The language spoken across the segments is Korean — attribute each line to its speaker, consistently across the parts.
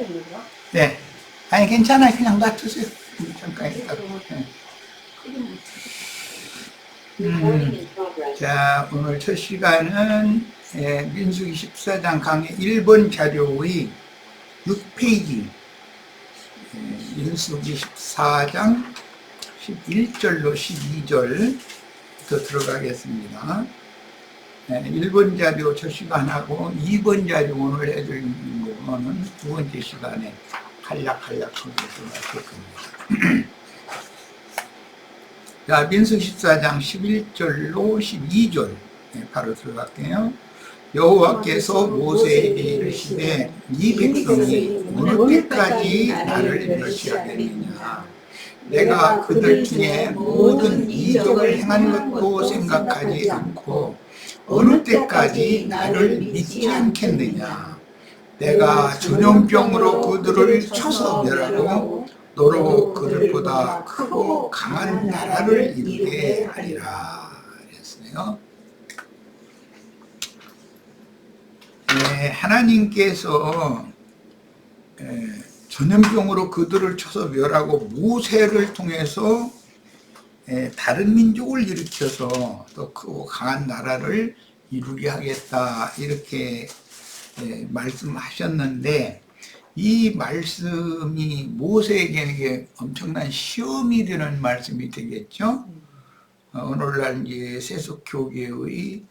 Speaker 1: 되는 거야?
Speaker 2: 네. 아니, 괜찮아요. 그냥 놔두세요. 잠깐 있다가. 네. 자, 오늘 첫 시간은 민수기 14장 강의 1번 자료의 6페이지, 민수기 14장 11절로 12절부터 들어가겠습니다. 1번 자료 첫 시간하고 2번 자료 오늘 해드리는 거는 두 번째 시간에 간략하게 들어갈 겁니다. 자, 민수기 14장 11절로 12절 바로 들어갈게요. 여호와께서 모세에게 이르시되 이 백성이 어느 때까지 나를 멸시하겠느냐. 내가 그들 중에 모든 이적을 행한 것도 생각하지 않고 어느 때까지 나를 믿지 않겠느냐. 내가 전염병으로 그들을 쳐서 멸하고 너로 그들보다 크고 강한 나라를 이루게 하리라 그랬어요. 하나님께서 전염병으로 그들을 쳐서 멸하고 모세를 통해서 다른 민족을 일으켜서 더 크고 강한 나라를 이루게 하겠다 이렇게 말씀하셨는데, 이 말씀이 모세에게는 이게 엄청난 시험이 되는 말씀이 되겠죠. 오늘날 이제 세속교계의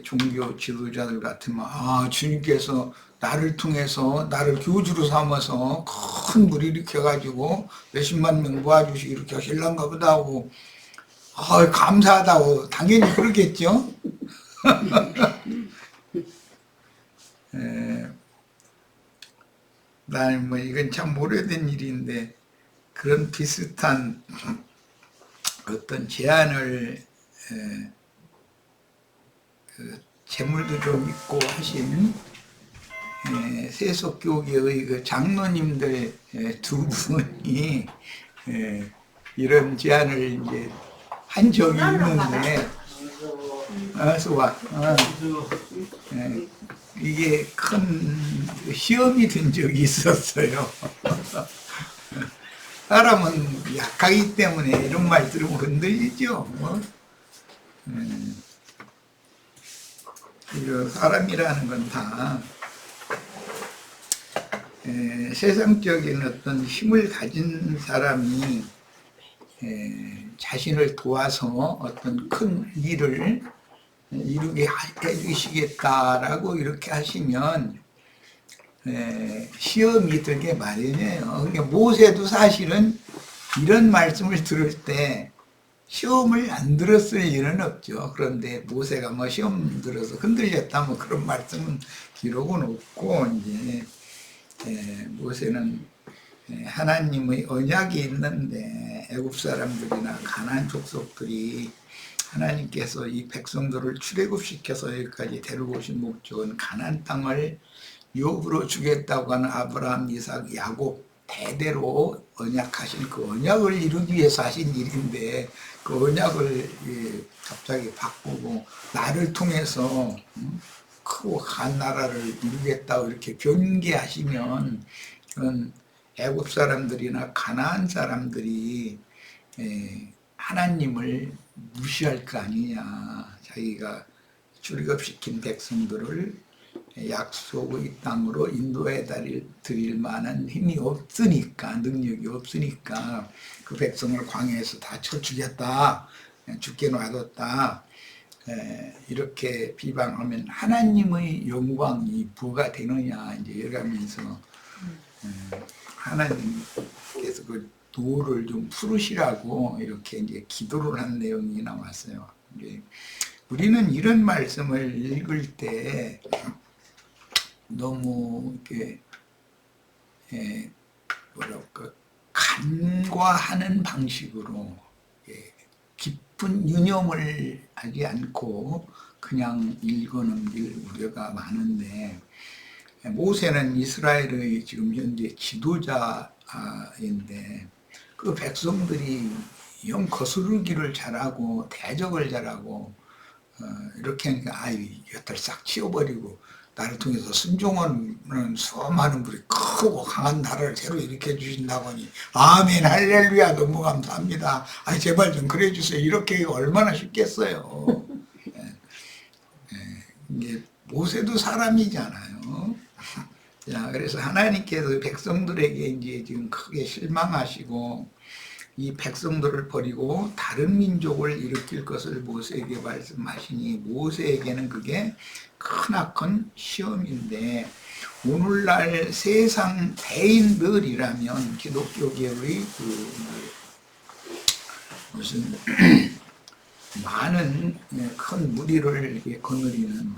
Speaker 2: 종교 지도자들 같으면 주님께서 나를 통해서 나를 교주로 삼아서 큰 물 일으켜가지고 몇십만 명 모아주시고 이렇게 하실란가 보다 하고 감사하다고 당연히 그러겠죠. 나는 뭐 이건 참 오래된 일인데 그런 비슷한 어떤 제안을 재물도 좀 있고 하신 세속교계의 그 장로님들 두 분이 이런 제안을 이제 한 적이 있는데, 이게 큰 시험이 된 적이 있었어요. 사람은 약하기 때문에 이런 말 들으면 흔들리죠. 사람이라는 건 다 세상적인 어떤 힘을 가진 사람이 자신을 도와서 어떤 큰 일을 이루게 해주시겠다라고 이렇게 하시면 시험이 들게 마련이에요. 그러니까 모세도 사실은 이런 말씀을 들을 때 시험을 안 들었을 일은 없죠. 그런데 모세가 뭐 시험 들어서 흔들렸다 뭐 그런 말씀은 기록은 없고, 이제 모세는 하나님의 언약이 있는데 애굽 사람들이나 가나안 족속들이 하나님께서 이 백성들을 출애굽시켜서 여기까지 데리고 오신 목적은 가나안 땅을 유업으로 주겠다고 하는 아브라함, 이삭, 야곱 대대로 언약하신 그 언약을 이루기 위해서 하신 일인데, 그 언약을 갑자기 바꾸고 나를 통해서 크고 강한 나라를 이루겠다고 이렇게 변개하시면 그건 애굽 사람들이나 가나안 사람들이 하나님을 무시할 거 아니냐. 자기가 출애굽시킨 백성들을 약속의 땅으로 인도해 드릴 만한 힘이 없으니까, 능력이 없으니까 그 백성을 광야에서 다 쳐주겠다, 죽게 놔뒀다, 이렇게 비방하면 하나님의 영광이 부가 되느냐 이제 이러면서 하나님께서 그 도를 좀 풀으시라고 이렇게 이제 기도를 한 내용이 나왔어요. 우리는 이런 말씀을 읽을 때 너무 이렇게 뭐랄까 간과하는 방식으로 깊은 유념을 하지 않고 그냥 읽어넘길 우려가 많은데, 모세는 이스라엘의 지금 현재 지도자인데 그 백성들이 영 거스르기를 잘하고 대적을 잘하고 이렇게 하니까 여기를 싹 치워버리고 나를 통해서 순종하는 수많은 분이 크고 강한 나라를 새로 일으켜 주신다고 하니 아멘 할렐루야 너무 감사합니다. 아니 제발 좀 그래 주세요. 이렇게 얼마나 쉽겠어요. 이게 모세도 사람이잖아요. 자, 그래서 하나님께서 백성들에게 이제 지금 크게 실망하시고 이 백성들을 버리고 다른 민족을 일으킬 것을 모세에게 말씀하시니 모세에게는 그게 크나큰 시험인데 오늘날 세상 대인들이라면 기독교계의 무슨 많은 큰 무리를 거느리는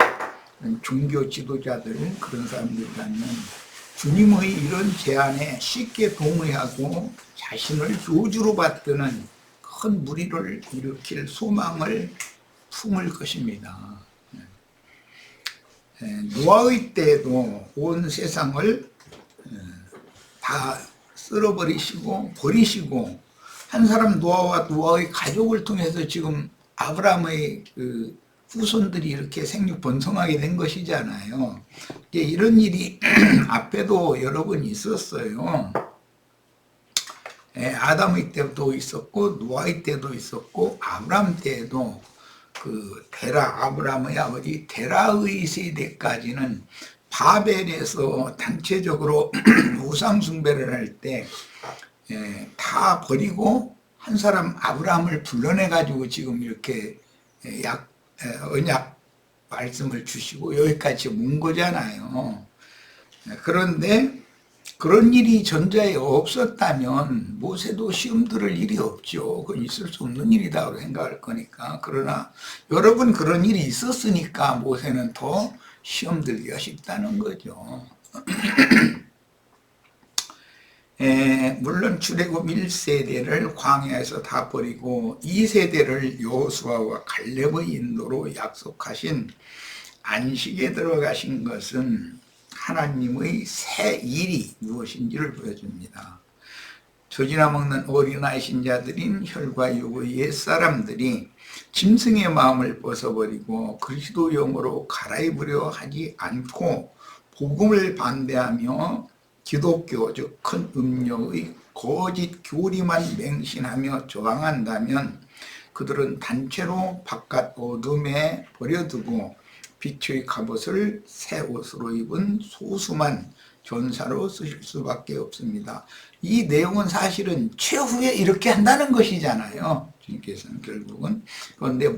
Speaker 2: 종교 지도자들 그런 사람들이라면 주님의 이런 제안에 쉽게 동의하고 자신을 조주로 받드는 큰 무리를 일으킬 소망을 품을 것입니다. 노아의 때도 온 세상을 다 쓸어버리시고 버리시고 한 사람 노아와 노아의 가족을 통해서 지금 아브라함의 그 후손들이 이렇게 생육 번성하게 된 것이잖아요. 이런 일이 앞에도 여러 번 있었어요. 아담의 때도 있었고 노아의 때도 있었고 아브라함 때에도 그 테라 아브라함의 아버지 테라의 세대까지는 바벨에서 단체적으로 우상 숭배를 할 때 다 버리고 한 사람 아브라함을 불러내 가지고 지금 이렇게 언약 말씀을 주시고 여기까지 온 거잖아요. 그런데 그런 일이 전자에 없었다면 모세도 시험 들을 일이 없죠. 그건 있을 수 없는 일이라고 생각할 거니까. 그러나 여러 번 그런 일이 있었으니까 모세는 더 시험 들기가 쉽다는 거죠. 물론 출애굽 1세대를 광야에서 다 버리고 2세대를 여호수아와 갈렙의 인도로 약속하신 안식에 들어가신 것은 하나님의 새 일이 무엇인지를 보여줍니다. 조지나 먹는 어린아이 신자들인 혈과 육의 옛사람들이 짐승의 마음을 벗어버리고 그리스도 영으로 갈아입으려 하지 않고 복음을 반대하며 기독교 즉 큰 음료의 거짓 교리만 맹신하며 저항한다면 그들은 단체로 바깥 어둠에 버려두고 빛의 갑옷을 새 옷으로 입은 소수만 전사로 쓰실 수밖에 없습니다. 이 내용은 사실은 최후에 이렇게 한다는 것이잖아요. 주님께서는 결국은. 그런데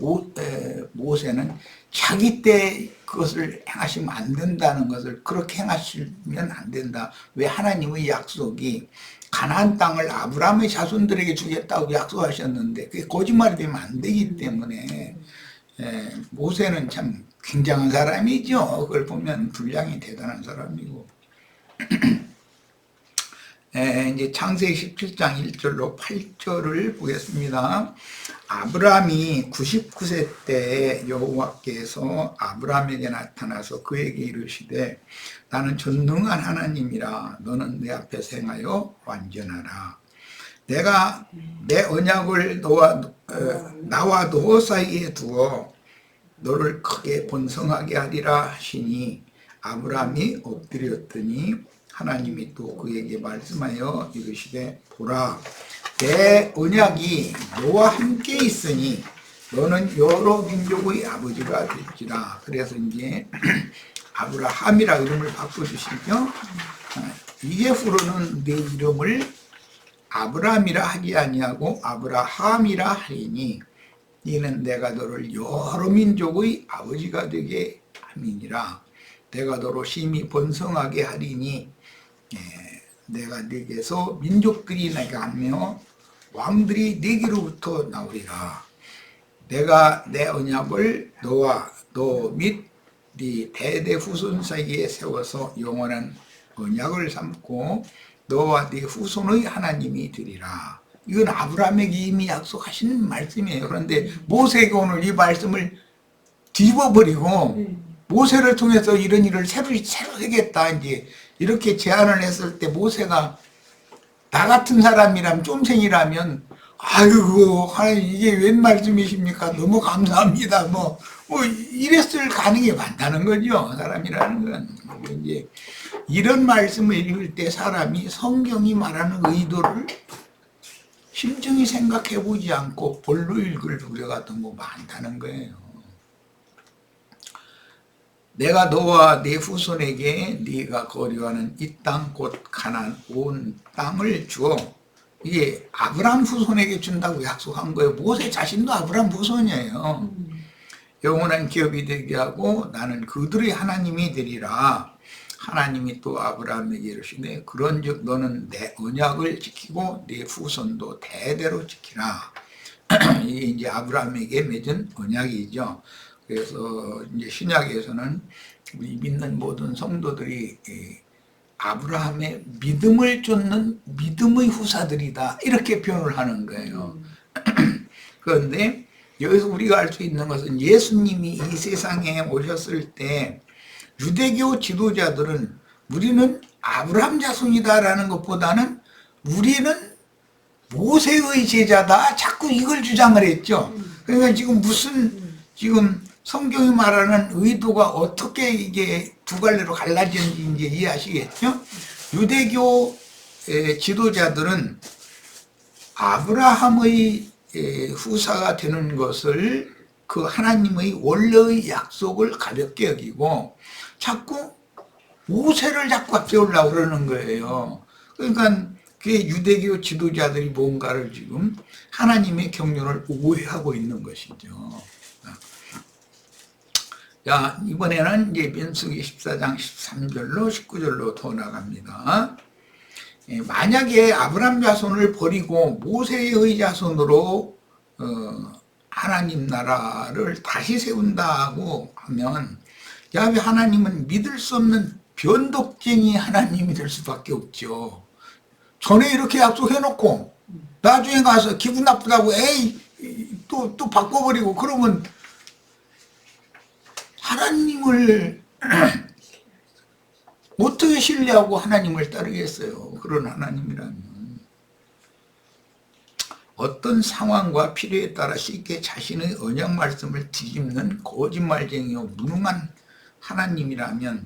Speaker 2: 모세는 자기 때 그것을 행하시면 안 된다는 것을 그렇게 행하시면 안 된다. 왜 하나님의 약속이 가나안 땅을 아브라함의 자손들에게 주겠다고 약속하셨는데 그게 거짓말이 되면 안 되기 때문에 모세는 참 굉장한 사람이죠. 그걸 보면 분량이 대단한 사람이고. 이제 창세기 17장 1절로 8절을 보겠습니다. 아브라함이 99세 때 여호와께서 아브라함에게 나타나서 그에게 이르시되 나는 전능한 하나님이라 너는 내 앞에서 행하여 완전하라. 내가 내 언약을 나와 너 사이에 두어 너를 크게 번성하게 하리라 하시니 아브라함이 엎드렸더니 하나님이 또 그에게 말씀하여 이르시되 보라 내 언약이 너와 함께 있으니 너는 여러 민족의 아버지가 될지라. 그래서 이제 아브라함이라 이름을 바꿔주시죠. 이제부로는 내 이름을 아브라함이라 하지 아니하고 아브라함이라 하리니 이는 내가 너를 여러 민족의 아버지가 되게 함이니라. 내가 너로 심히 번성하게 하리니 내가 네게서 민족들이 나가며 왕들이 네게로부터 나오리라. 내가 내 언약을 너와 너 및 네 대대 후손 사이에 세워서 영원한 언약을 삼고 너와 네 후손의 하나님이 되리라. 이건 아브라함에게 이미 약속하신 말씀이에요. 그런데 모세가 오늘 이 말씀을 뒤집어버리고 모세를 통해서 이런 일을 새로 하겠다 이제 이렇게 제안을 했을 때 모세가 나 같은 사람이라면 쫌생이라면 아이고, 하나님, 이게 웬 말씀이십니까? 너무 감사합니다. 이랬을 가능이 많다는 거죠. 사람이라는 건. 이제 이런 말씀을 읽을 때 사람이 성경이 말하는 의도를 심중히 생각해 보지 않고 볼로 읽을 우려가 너무 많다는 거예요. 내가 너와 네 후손에게 네가 거류하는 이 땅 곧 가나안 온 땅을 주어, 이게 아브라함 후손에게 준다고 약속한 거예요. 모세 자신도 아브라함 후손이에요. 영원한 기업이 되게 하고 나는 그들의 하나님이 되리라. 하나님이 또 아브라함에게 이르시되 그런즉 너는 내 언약을 지키고 네 후손도 대대로 지키라. 이게 이제 아브라함에게 맺은 언약이죠. 그래서 이제 신약에서는 우리 믿는 모든 성도들이 아브라함의 믿음을 쫓는 믿음의 후사들이다, 이렇게 표현을 하는 거예요. 그런데 여기서 우리가 알 수 있는 것은 예수님이 이 세상에 오셨을 때 유대교 지도자들은 우리는 아브라함 자손이다라는 것보다는 우리는 모세의 제자다, 자꾸 이걸 주장을 했죠. 그러니까 지금 성경이 말하는 의도가 어떻게 이게 두 갈래로 갈라지는지 이제 이해하시겠죠? 유대교 지도자들은 아브라함의 후사가 되는 것을 그 하나님의 원래의 약속을 가볍게 여기고 자꾸 모세를 자꾸 앞세우려고 그러는 거예요. 그러니까 그 유대교 지도자들이 뭔가를 지금 하나님의 경륜을 오해하고 있는 것이죠. 자, 이번에는 이제 민수기 14장 13절로 19절로 더 나갑니다. 만약에 아브람 자손을 버리고 모세의 자손으로 하나님 나라를 다시 세운다고 하면 야훼 하나님은 믿을 수 없는 변덕쟁이 하나님이 될 수밖에 없죠. 전에 이렇게 약속해놓고 나중에 가서 기분 나쁘다고 또 바꿔버리고 그러면 하나님을 어떻게 신뢰하고 하나님을 따르겠어요? 그런 하나님이라면. 어떤 상황과 필요에 따라 쉽게 자신의 언약 말씀을 뒤집는 거짓말쟁이요 무능한 하나님이라면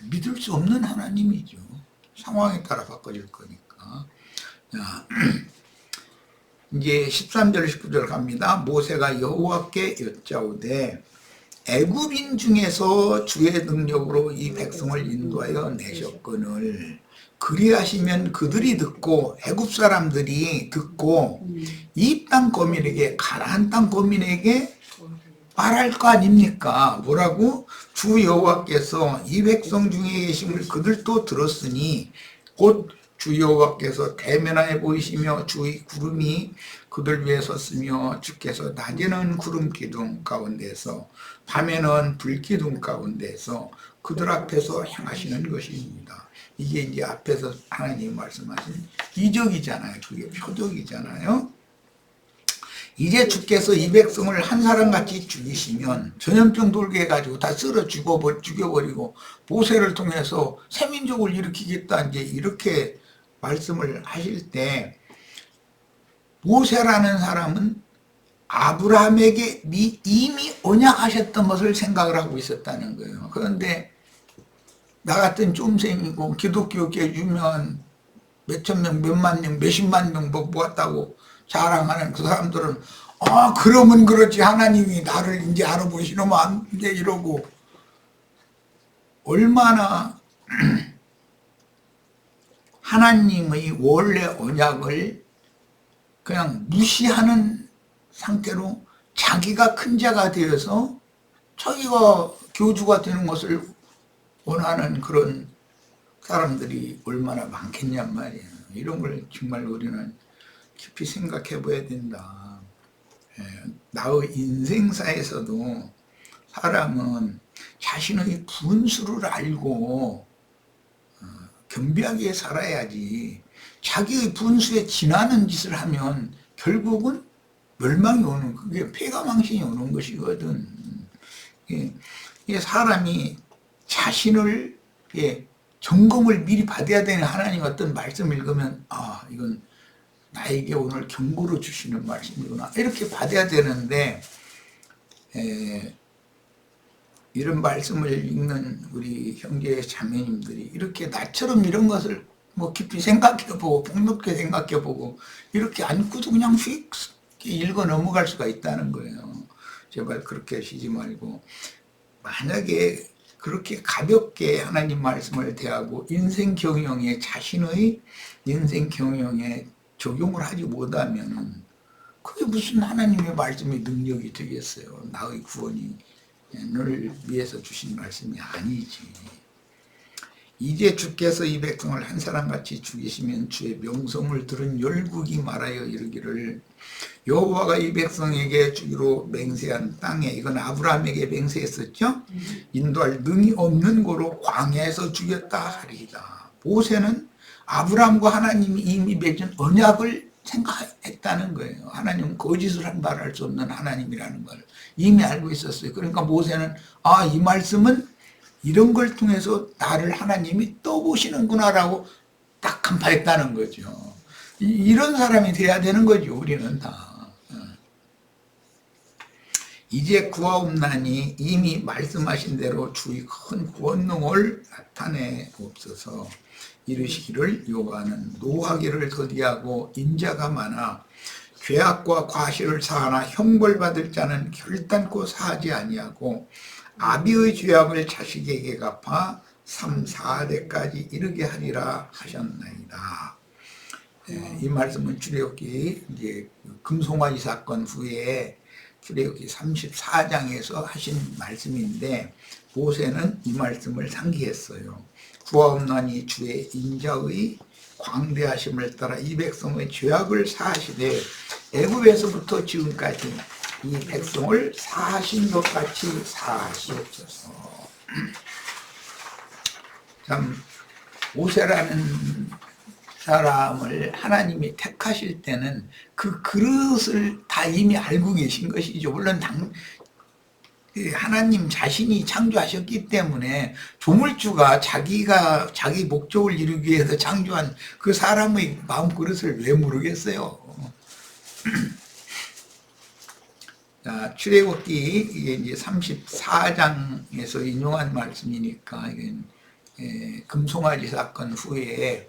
Speaker 2: 믿을 수 없는 하나님이죠. 상황에 따라 바꿔질 거니까. 자, 이제 13절 19절 갑니다. 모세가 여호와께 여짜오되 애굽인 중에서 주의 능력으로 이 백성을 인도하여 내셨거늘 그리하시면 그들이 듣고 애굽 사람들이 듣고 이 땅 거민에게 가나안 땅 거민에게 말할 거 아닙니까? 뭐라고? 주 여호와께서 이 백성 중에 계심을 그들도 들었으니 곧 주 여호와께서 대면하여 보이시며 주의 구름이 그들 위에 섰으며 주께서 낮에는 구름 기둥 가운데서 밤에는 불 기둥 가운데서 그들 앞에서 행하시는 것입니다. 이게 이제 앞에서 하나님이 말씀하신 이적이잖아요. 그게 표적이잖아요. 이제 주께서 이 백성을 한 사람같이 죽이시면 전염병 돌게 해가지고 다 쓸어 죽여버리고 모세를 통해서 새민족을 일으키겠다, 이제 이렇게 말씀을 하실 때 모세라는 사람은 아브라함에게 이미 언약하셨던 것을 생각을 하고 있었다는 거예요. 그런데 나 같은 쫌생이고 기독교계 유명한 몇천 명, 몇만 명, 몇십만 명 모았다고 자랑하는 그 사람들은 그러면 그렇지 하나님이 나를 이제 알아보시면 안 돼 이러고 얼마나 하나님의 원래 언약을 그냥 무시하는 상태로 자기가 큰 자가 되어서 자기가 교주가 되는 것을 원하는 그런 사람들이 얼마나 많겠냔 말이에요. 이런 걸 정말 우리는 깊이 생각해 봐야 된다. 나의 인생사에서도 사람은 자신의 분수를 알고 겸비하게 살아야지 자기의 분수에 지나는 짓을 하면 결국은 멸망이 오는, 그게 폐가망신이 오는 것이거든. 이게 사람이 자신을 점검을 미리 받아야 되는 하나님 어떤 말씀 읽으면 이건 나에게 오늘 경고로 주시는 말씀이구나 이렇게 받아야 되는데 이런 말씀을 읽는 우리 형제 자매님들이 이렇게 나처럼 이런 것을 뭐 깊이 생각해보고 폭넓게 생각해보고 이렇게 안고도 그냥 휙 읽어 넘어갈 수가 있다는 거예요. 제발 그렇게 하시지 말고 만약에 그렇게 가볍게 하나님 말씀을 대하고 인생 경영에 자신의 인생 경영에 적용을 하지 못하면 그게 무슨 하나님의 말씀의 능력이 되겠어요. 나의 구원이 를 위해서 주신 말씀이 아니지. 이제 주께서 이 백성을 한 사람같이 죽이시면 주의 명성을 들은 열국이 말하여 이르기를 여호와가 이 백성에게 주기로 맹세한 땅에 이건 아브라함에게 맹세했었죠. 인도할 능이 없는 고로 광야에서 죽였다 하리이다. 모세는 아브라함과 하나님이 이미 맺은 언약을 생각했다는 거예요. 하나님은 거짓을 한 말할 수 없는 하나님이라는 걸 이미 알고 있었어요. 그러니까 모세는 이 말씀은 이런 걸 통해서 나를 하나님이 떠보시는구나라고 딱 간파했다는 거죠. 이런 사람이 돼야 되는 거죠. 우리는 다. 이제 구하옵나니 이미 말씀하신 대로 주의 큰 권능을 나타내옵소서. 이르시기를 여호와는 노하기를 더디하고 인자가 많아 죄악과 과실을 사하나 형벌받을 자는 결단코 사하지 아니하고 아비의 죄악을 자식에게 갚아 3, 4대까지 이르게 하리라 하셨나이다. 이 말씀은 출애굽기 이제 금송아지 사건 후에 출애굽기 34장에서 하신 말씀인데 모세는 이 말씀을 상기했어요. 구하옵나니 주의 인자의 광대하심을 따라 이 백성의 죄악을 사하시되 애굽에서부터 지금까지 이 백성을 사하신 것 같이 사하시옵소서. 참 모세라는 사람을 하나님이 택하실 때는 그 그릇을 다 이미 알고 계신 것이죠. 물론 하나님 자신이 창조하셨기 때문에 조물주가 자기 목적을 이루기 위해서 창조한 그 사람의 마음 그릇을 왜 모르겠어요. 자, 출애굽기 이게 이제 34장에서 인용한 말씀이니까 이게 금송아지 사건 후에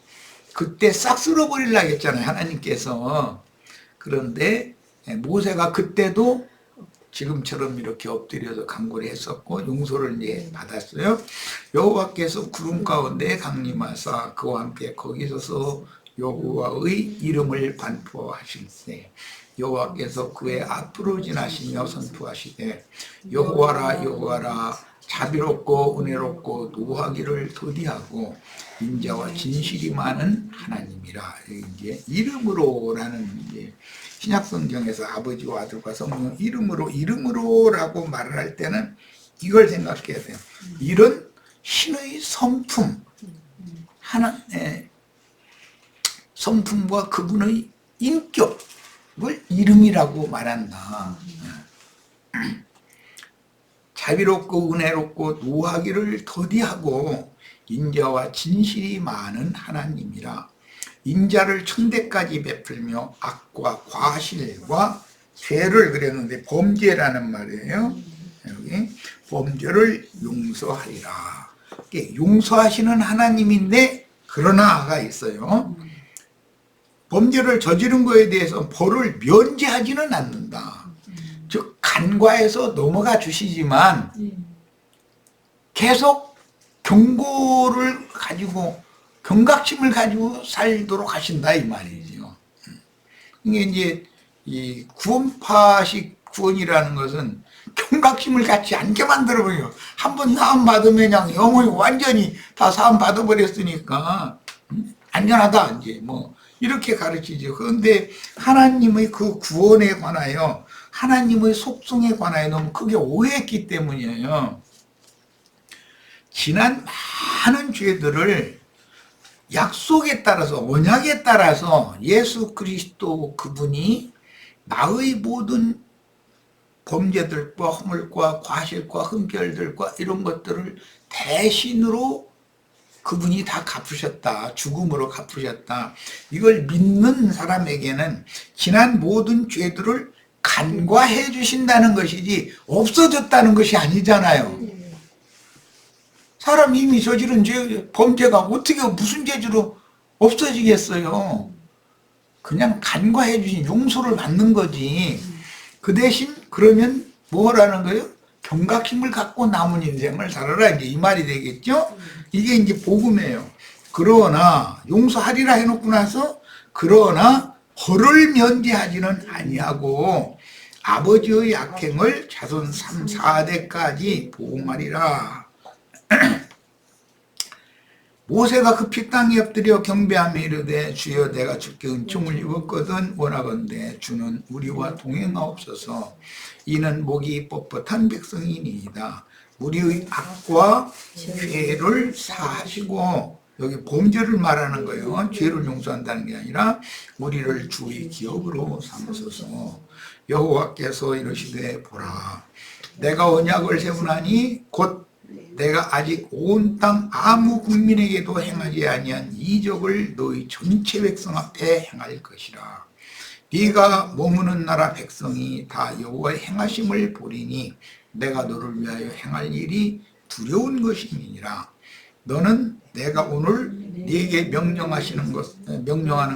Speaker 2: 그때 싹 쓸어버리려고 했잖아요. 하나님께서. 그런데 모세가 그때도 지금처럼 이렇게 엎드려서 간구를 했었고 용서를 이제 받았어요. 여호와께서 구름 가운데 강림하사 그와 함께 거기 서서 여호와의 이름을 반포하실 때 여호와께서 그의 앞으로 지나시며 선포하시되 여호와라 여호와라 자비롭고 은혜롭고 노하기를 더디하고 인자와 진실이 많은 하나님이라. 이제 이름으로라는 이제 신약성경에서 아버지와 아들과 성령 이름으로라고 말을 할 때는 이걸 생각해야 돼요. 이런 신의 성품, 성품과 그분의 인격을 이름이라고 말한다. 자비롭고 은혜롭고 노하기를 더디하고 인자와 진실이 많은 하나님이라. 인자를 천대까지 베풀며 악과 과실과 죄를 그랬는데 범죄라는 말이에요. 여기 범죄를 용서하리라. 용서하시는 하나님인데 그러나가 있어요. 범죄를 저지른 거에 대해서 벌을 면제하지는 않는다. 즉 간과해서 넘어가 주시지만 계속 경고를 가지고 경각심을 가지고 살도록 하신다 이 말이죠. 이게 이제 이 구원파식 구원이라는 것은 경각심을 갖지 않게 만들어버려요. 한번 사함 받으면 그냥 영혼이 완전히 다 사함 받아버렸으니까 안전하다 이제 뭐 이렇게 가르치죠. 그런데 하나님의 그 구원에 관하여 하나님의 속성에 관하여 너무 크게 오해했기 때문이에요. 지난 많은 죄들을 약속에 따라서 언약에 따라서 예수 그리스도 그분이 나의 모든 범죄들과 허물과 과실과 흠결들과 이런 것들을 대신으로 그분이 다 갚으셨다. 죽음으로 갚으셨다. 이걸 믿는 사람에게는 지난 모든 죄들을 간과해 주신다는 것이지 없어졌다는 것이 아니잖아요. 사람 이미 저지른 범죄가 어떻게 무슨 죄로 없어지겠어요. 그냥 간과해 주신 용서를 받는 거지. 그 대신 그러면 뭐라는 거예요? 경각심을 갖고 남은 인생을 살아라, 이제 이 말이 되겠죠? 이게 이제 복음이에요. 그러나 용서하리라 해놓고 나서 그러나 벌을 면제하지는 아니하고 아버지의 악행을 자손 3, 4대까지 보응하리라. 모세가 급히 땅에 엎드려 경배하며 이르되 주여 내가 주께 은총을 입었거든 원하건대 주는 우리와 동행하옵소서. 이는 목이 뻣뻣한 백성이니이다. 우리의 악과 죄를 사하시고, 여기 범죄를 말하는 거예요. 죄를 용서한다는 게 아니라 우리를 주의 기업으로 삼으소서. 여호와께서 이르시되 보라 내가 언약을 세우나니 곧 내가 아직 온 땅 아무 국민에게도 행하지 아니한 이적을 너희 전체 백성 앞에 행할 것이라. 네가 머무는 나라 백성이 다 여호와의 행하심을 보리니 내가 너를 위하여 행할 일이 두려운 것이니라. 너는 내가 오늘 네게 명령하는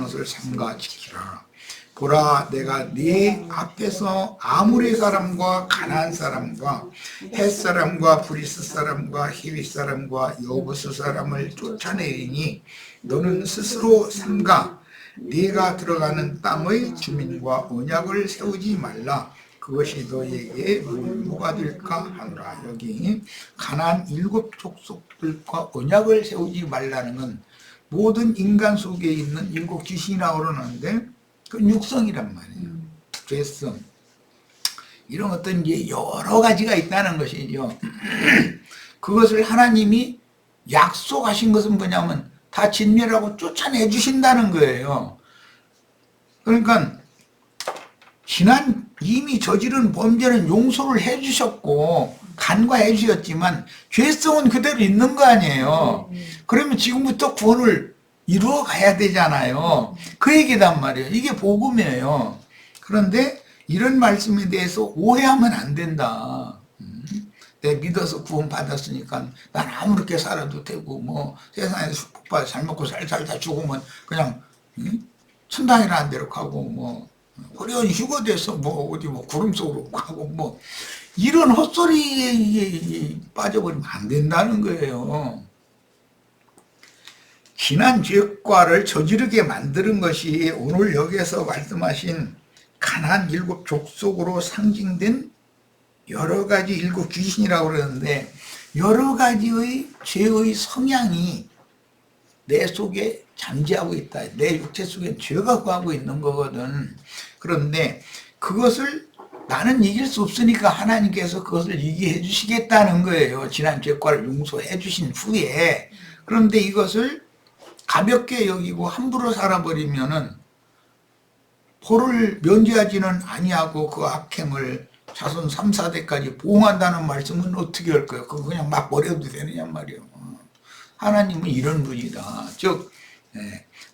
Speaker 2: 것을 삼가 지키라. 보라 내가 네 앞에서 아모리 사람과 가나안 사람과 헷 사람과 브리스 사람과 히윗 사람과 여부스 사람을 쫓아내리니 너는 스스로 삼가 네가 들어가는 땅의 주민과 언약을 세우지 말라. 그것이 너희에게 의무가 될까 하노라. 여기 가나안 7 족속들과 언약을 세우지 말라는 건 모든 인간 속에 있는 7 귀신이라고 그러는데 그 육성이란 말이에요. 죄성. 이런 어떤 이제 여러 가지가 있다는 것이죠. 그것을 하나님이 약속하신 것은 뭐냐면 다 진멸하고 쫓아내 주신다는 거예요. 그러니까 지난 이미 저지른 범죄는 용서를 해 주셨고 간과해 주셨지만 죄성은 그대로 있는 거 아니에요. 그러면 지금부터 구원을 이루어 가야 되잖아요. 그 얘기단 말이에요. 이게 복음이에요. 그런데 이런 말씀에 대해서 오해하면 안 된다. 내가 믿어서 구원 받았으니까 난 아무렇게 살아도 되고 뭐 세상에서 축복받아 잘 먹고 잘 살다 죽으면 그냥 천당이라는 데로 가고 뭐 어려운 휴거 돼서 뭐 어디 뭐 구름 속으로 가고 뭐 이런 헛소리에 빠져버리면 안 된다는 거예요. 지난 죄과를 저지르게 만드는 것이 오늘 여기에서 말씀하신 가나안 7 족속으로 상징된 여러 가지 7 귀신이라고 그러는데 여러 가지의 죄의 성향이 내 속에 잠재하고 있다. 내 육체 속에 죄가 거하고 있는 거거든. 그런데 그것을 나는 이길 수 없으니까 하나님께서 그것을 이기해 주시겠다는 거예요. 지난 죄과를 용서해 주신 후에. 그런데 이것을 가볍게 여기고 함부로 살아버리면은 벌을 면제하지는 아니하고 그 악행을 자손 3, 4대까지 보응한다는 말씀은 어떻게 할 거예요? 그거 그냥 막 버려도 되느냐 말이에요. 하나님은 이런 분이다. 즉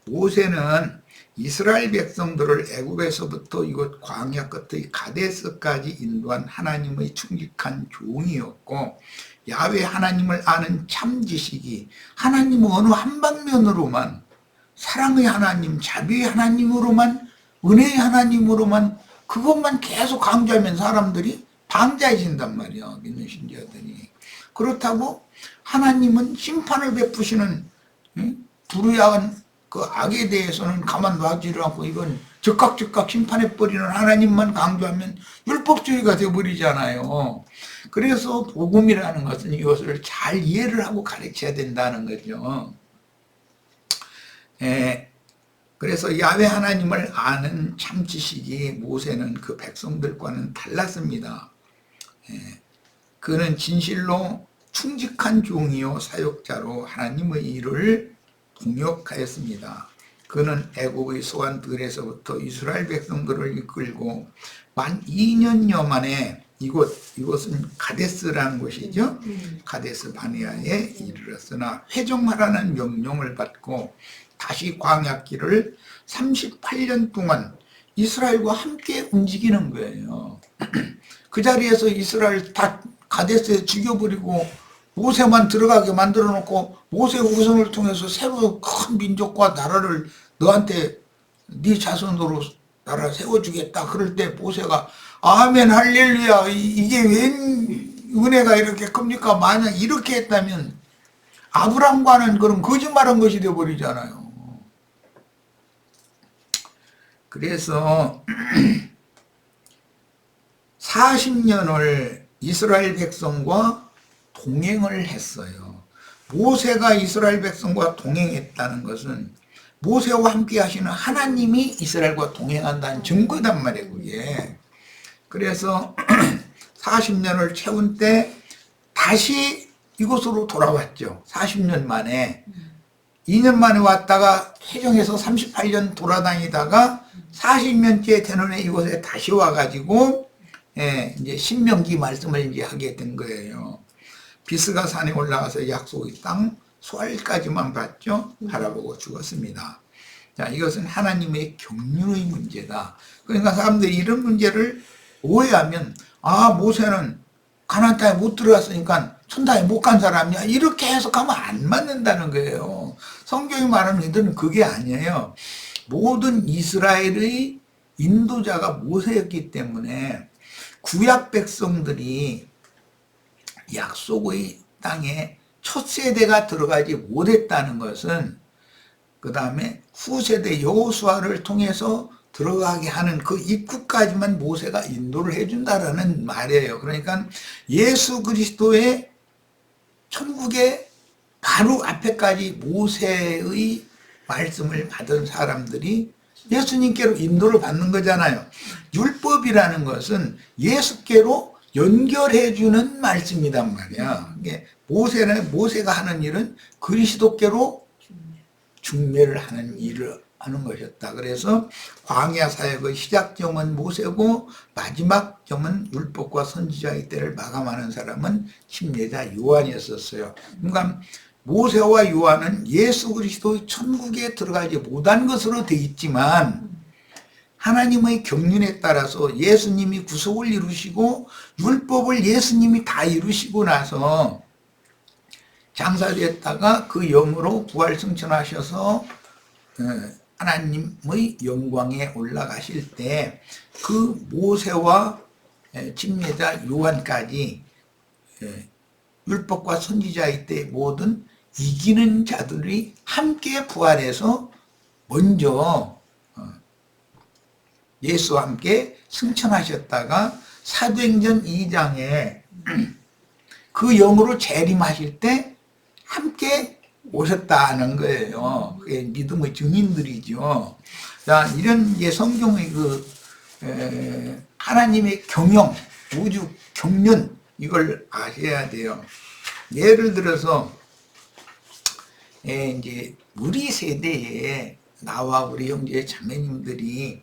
Speaker 2: 모세는 이스라엘 백성들을 애굽에서부터 이곳 광야 끝의 가데스까지 인도한 하나님의 충직한 종이었고 야훼 하나님을 아는 참 지식이 하나님 어느 한 방면으로만 사랑의 하나님, 자비의 하나님으로만 은혜의 하나님으로만 그것만 계속 강조하면 사람들이 방자해진단 말이야. 믿는 신자들이. 그렇다고 하나님은 심판을 베푸시는 불의한 그 악에 대해서는 가만 놔지를 않고 이건 즉각 심판해버리는 하나님만 강조하면 율법주의가 되어버리잖아요. 그래서 복음이라는 것은 이것을 잘 이해를 하고 가르쳐야 된다는 거죠. 그래서 야훼 하나님을 아는 참 지식이 모세는 그 백성들과는 달랐습니다. 그는 진실로 충직한 종이요 사역자로 하나님의 일을 동역하였습니다. 그는 애굽의 소환들에서부터 이스라엘 백성들을 이끌고 만 2년여 만에 이곳은 가데스라는 곳이죠. 가데스 바네아에 이르렀으나 회종하라는 명령을 받고 다시 광야길을 38년 동안 이스라엘과 함께 움직이는 거예요. 그 자리에서 이스라엘 다 가데스에 죽여버리고 모세만 들어가게 만들어 놓고 모세 후손을 통해서 새로 큰 민족과 나라를 너한테 네 자손으로 나라 세워주겠다. 그럴 때 모세가 아멘 할렐루야 이게 웬 은혜가 이렇게 큽니까? 만약 이렇게 했다면 아브람과는 그럼 거짓말한 것이 되어버리잖아요. 그래서 40년을 이스라엘 백성과 동행을 했어요. 모세가 이스라엘 백성과 동행했다는 것은 모세와 함께 하시는 하나님이 이스라엘과 동행한다는 증거단 말이에요, 그게. 그래서 40년을 채운 때 다시 이곳으로 돌아왔죠. 40년 만에. 2년 만에 왔다가 회정에서 38년 돌아다니다가 40년째 되는 해 이곳에 다시 와가지고 이제 신명기 말씀을 이제 하게 된 거예요. 비스가 산에 올라가서 약속의 땅 수알까지만 봤죠. 바라보고 죽었습니다. 자, 이것은 하나님의 경륜의 문제다. 그러니까 사람들이 이런 문제를 오해하면 모세는 가나안 땅에 못 들어갔으니까 천당에 못 간 사람이야. 이렇게 해석하면 안 맞는다는 거예요. 성경이 말하는 이들은 그게 아니에요. 모든 이스라엘의 인도자가 모세였기 때문에 구약 백성들이 약속의 땅에 첫 세대가 들어가지 못했다는 것은 그 다음에 후세대 여호수아를 통해서 들어가게 하는 그 입구까지만 모세가 인도를 해준다라는 말이에요. 그러니까 예수 그리스도의 천국의 바로 앞에까지 모세의 말씀을 받은 사람들이 예수님께로 인도를 받는 거잖아요. 율법이라는 것은 예수께로 연결해주는 말씀이란 말이야. 모세가 하는 일은 그리스도께로 중매를 하는 일을 하는 것이었다. 그래서 광야 사역의 시작점은 모세고 마지막 점은 율법과 선지자의 때를 마감하는 사람은 침례자 요한이었었어요. 그러니까 모세와 요한은 예수 그리스도의 천국에 들어가지 못한 것으로 되어 있지만 하나님의 경륜에 따라서 예수님이 구속을 이루시고 율법을 예수님이 다 이루시고 나서 장사되었다가 그 영으로 부활승천하셔서 하나님의 영광에 올라가실 때 그 모세와 침례자 요한까지 율법과 선지자의 때 모든 이기는 자들이 함께 부활해서 먼저 예수와 함께 승천하셨다가 사도행전 2장에 그 영으로 재림하실 때 함께 오셨다는 거예요. 그게 믿음의 증인들이죠. 자, 이런 이제 성경의 하나님의 경영, 우주 경륜, 이걸 아셔야 돼요. 예를 들어서, 이제 우리 세대에 나와 우리 형제 자매님들이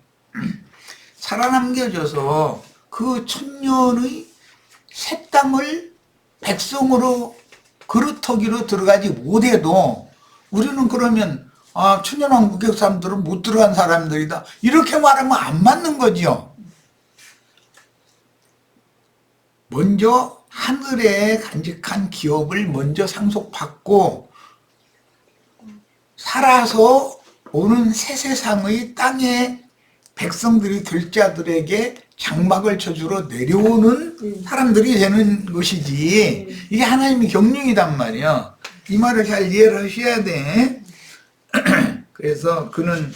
Speaker 2: 살아남겨져서 그 천년의 새 땅을 백성으로 그루터기로 들어가지 못해도 우리는 그러면 천년왕국의 사람들은 못 들어간 사람들이다 이렇게 말하면 안 맞는 거죠. 먼저 하늘에 간직한 기업을 먼저 상속받고 살아서 오는 새 세상의 땅에 백성들이 될 자들에게 장막을 쳐주러 내려오는 사람들이 되는 것이지 이게 하나님의 경륜이단 말이야. 이 말을 잘 이해를 하셔야 돼. 그래서 그는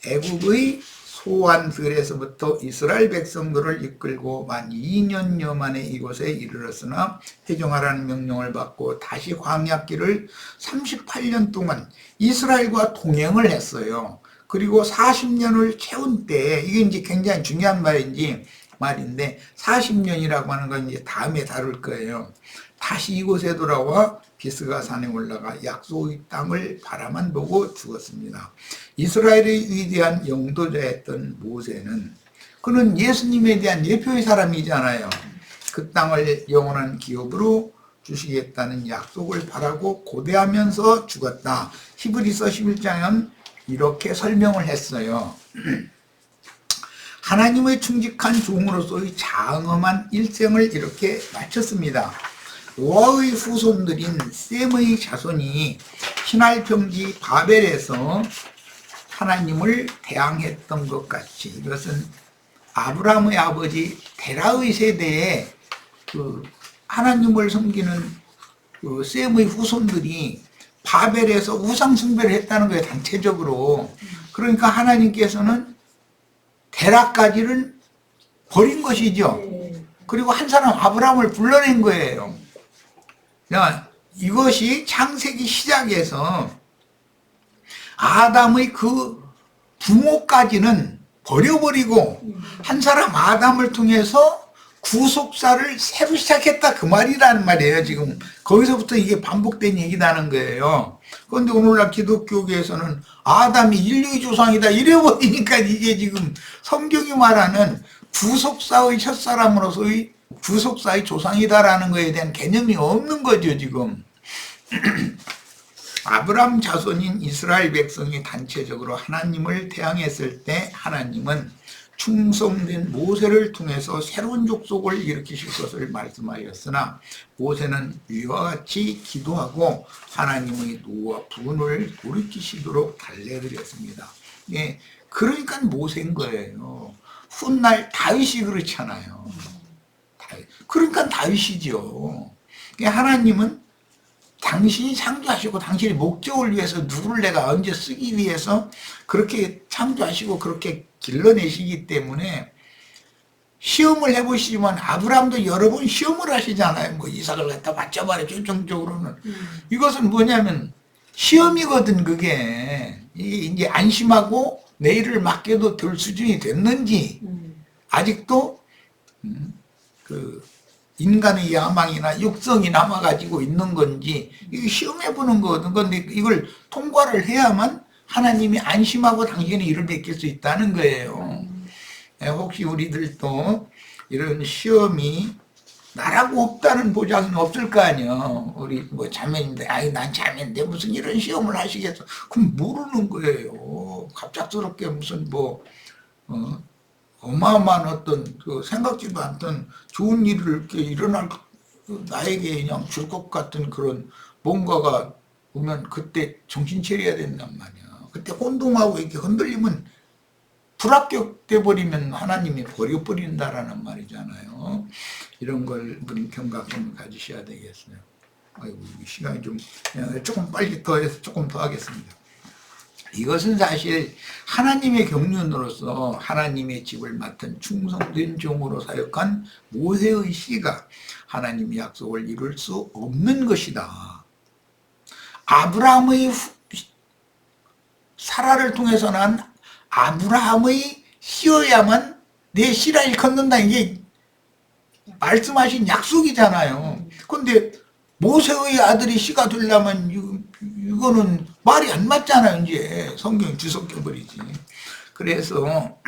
Speaker 2: 애국의 소환들에서부터 이스라엘 백성들을 이끌고 만 2년여 만에 이곳에 이르렀으나 회종하라는 명령을 받고 다시 광야길을 38년 동안 이스라엘과 동행을 했어요. 그리고 40년을 채운 때, 이게 이제 굉장히 중요한 말인데, 40년이라고 하는 건 이제 다음에 다룰 거예요. 다시 이곳에 돌아와 비스가 산에 올라가 약속의 땅을 바라만 보고 죽었습니다. 이스라엘의 위대한 영도자였던 모세는, 그는 예수님에 대한 예표의 사람이잖아요. 그 땅을 영원한 기업으로 주시겠다는 약속을 바라고 고대하면서 죽었다. 히브리서 11장은 이렇게 설명을 했어요. 하나님의 충직한 종으로서의 장엄한 일생을 이렇게 마쳤습니다. 노아의 후손들인 셈의 자손이 신할 평지 바벨에서 하나님을 대항했던 것 같이, 이것은 아브라함의 아버지 데라의 세대에 그 하나님을 섬기는 그 셈의 후손들이 바벨에서 우상 숭배를 했다는 거예요, 단체적으로. 그러니까 하나님께서는 데라까지는 버린 것이죠. 그리고 한 사람 아브라함을 불러낸 거예요. 이것이 창세기 시작에서 아담의 그 부모까지는 버려버리고 한 사람 아담을 통해서 구속사를 새로 시작했다, 그 말이라는 말이에요. 지금 거기서부터 이게 반복된 얘기라는 거예요. 그런데 오늘날 기독교계에서는 아담이 인류의 조상이다 이래버리니까 이게 지금 성경이 말하는 구속사의 첫사람으로서의 구속사의 조상이다라는 것에 대한 개념이 없는 거죠, 지금. 아브라함 자손인 이스라엘 백성이 단체적으로 하나님을 대항했을 때 하나님은 충성된 모세를 통해서 새로운 족속을 일으키실 것을 말씀하였으나 모세는 위와 같이 기도하고 하나님의 노와 분을 돌이키시도록 달래드렸습니다. 예, 그러니까 모세인 거예요. 훗날 다윗이 그렇잖아요. 그러니까 다윗이죠. 하나님은 당신이 창조하시고 당신의 목적을 위해서 누구를 내가 언제 쓰기 위해서 그렇게 창조하시고 그렇게 길러내시기 때문에 시험을 해보시지만 아브라함도 여러 번 시험을 하시잖아요. 뭐 이삭을 갖다 맞춰봐라 최종적으로는. 이것은 뭐냐면 시험이거든. 그게 이게 이제 안심하고 내일을 맡겨도 될 수준이 됐는지 아직도 그 인간의 야망이나 육성이 남아가지고 있는 건지 이거 시험해보는 거거든. 그런데 이걸 통과를 해야만 하나님이 안심하고 당신의 일을 맡길 수 있다는 거예요. 혹시 우리들도 이런 시험이 나라고 없다는 보장은 없을 거 아니에요. 우리 뭐 자매인데, 아이 난 자매인데 무슨 이런 시험을 하시겠어? 그럼 모르는 거예요. 갑작스럽게 무슨 뭐 어마어마한 어떤 그 생각지도 않던 좋은 일을 이렇게 일어날 나에게 그냥 줄 것 같은 그런 뭔가가 오면 그때 정신 차려야 된단 말이야. 그때 혼동하고 이렇게 흔들리면 불합격돼 버리면 하나님이 버려버린다라는 말이잖아요. 이런 걸 우리 경각심을 가지셔야 되겠어요. 아이고 시간이 좀 조금 빨리 더 해서 조금 더 하겠습니다. 이것은 사실 하나님의 경륜으로서 하나님의 집을 맡은 충성된 종으로 사역한 모세의 시가 하나님의 약속을 이룰 수 없는 것이다. 아브라함의 사라를 통해서 난 아브라함의 씨여야만 내 씨라 일컫는다, 이게 말씀하신 약속이잖아요. 그런데 모세의 아들이 씨가 되려면 이거는 말이 안 맞잖아요. 이제 성경이 뒤섞여버리지. 그래서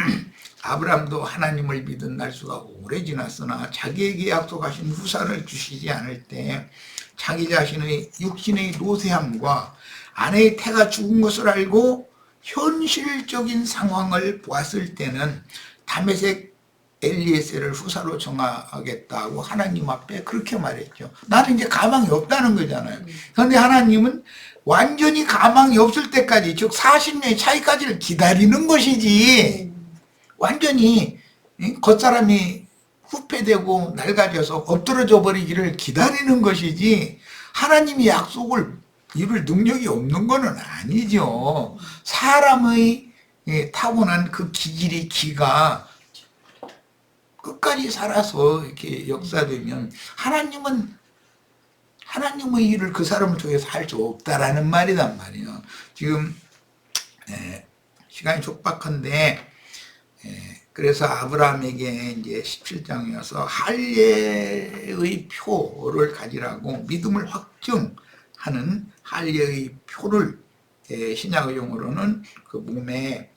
Speaker 2: 아브라함도 하나님을 믿은 날수가 오래 지났으나 자기에게 약속하신 후사를 주시지 않을 때 자기 자신의 육신의 노쇠함과 아내의 태가 죽은 것을 알고 현실적인 상황을 보았을 때는 다메섹 엘리에셀을 후사로 정하겠다고 하나님 앞에 그렇게 말했죠. 나는 이제 가망이 없다는 거잖아요. 그런데 하나님은 완전히 가망이 없을 때까지, 즉 40년의 차이까지를 기다리는 것이지, 완전히 겉사람이 후패되고 낡아져서 엎드러져 버리기를 기다리는 것이지 하나님이 약속을 이룰 능력이 없는 것은 아니죠. 사람의 타고난 그 기질이 기가 끝까지 살아서 이렇게 역사되면 하나님의 일을 그 사람을 통해서 할 수 없다라는 말이란 말이에요. 지금 시간이 촉박한데 그래서 아브라함에게 이제 17장이어서 할례의 표를 가지라고 믿음을 확증하는 할례의 표를 신약의 용어로는 그 몸에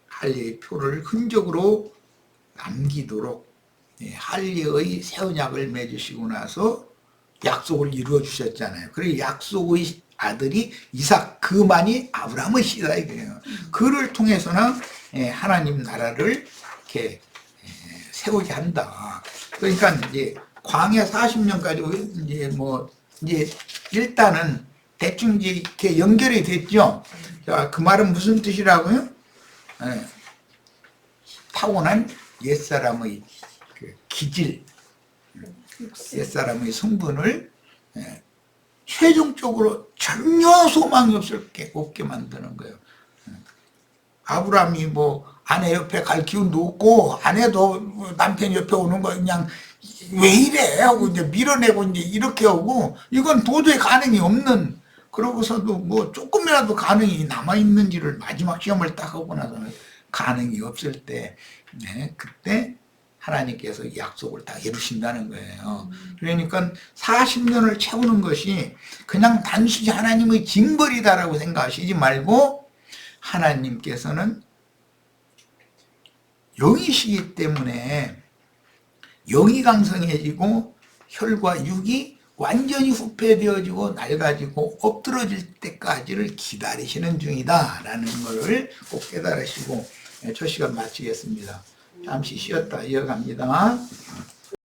Speaker 2: 할례의 표를 흔적으로 남기도록 할례의 새 언약을 맺으시고 나서 약속을 이루어 주셨잖아요. 그리고 약속의 아들이 이삭, 그만이 아브라함의 씨다 이거예요. 그를 통해서는 하나님 나라를 이렇게 세우게 한다. 그러니까 이제 광야 40년까지 이제 일단은 대충 이제 이렇게 연결이 됐죠. 자, 그 말은 무슨 뜻이라고요? 타고난 옛사람의 그 기질, 옛사람의 성분을 최종적으로 전혀 소망이 없게 만드는 거예요. 아브라함이 뭐 아내 옆에 갈 기운도 없고 아내도 남편 옆에 오는 거 그냥 왜 이래 하고 이제 밀어내고 이제 이렇게 하고 이건 도저히 가능이 없는, 그러고서도 뭐 조금이라도 가능이 남아있는지를 마지막 시험을 딱 하고 나서는 가능이 없을 때 그때 하나님께서 약속을 다 이루신다는 거예요. 그러니까 40년을 채우는 것이 그냥 단순히 하나님의 징벌이다라고 생각하시지 말고 하나님께서는 영이시기 때문에 영이 강성해지고 혈과 육이 완전히 후패되어지고 낡아지고 엎드러질 때까지를 기다리시는 중이다라는 것을 꼭 깨달으시고 첫 시간 마치겠습니다. 잠시 쉬었다 이어갑니다.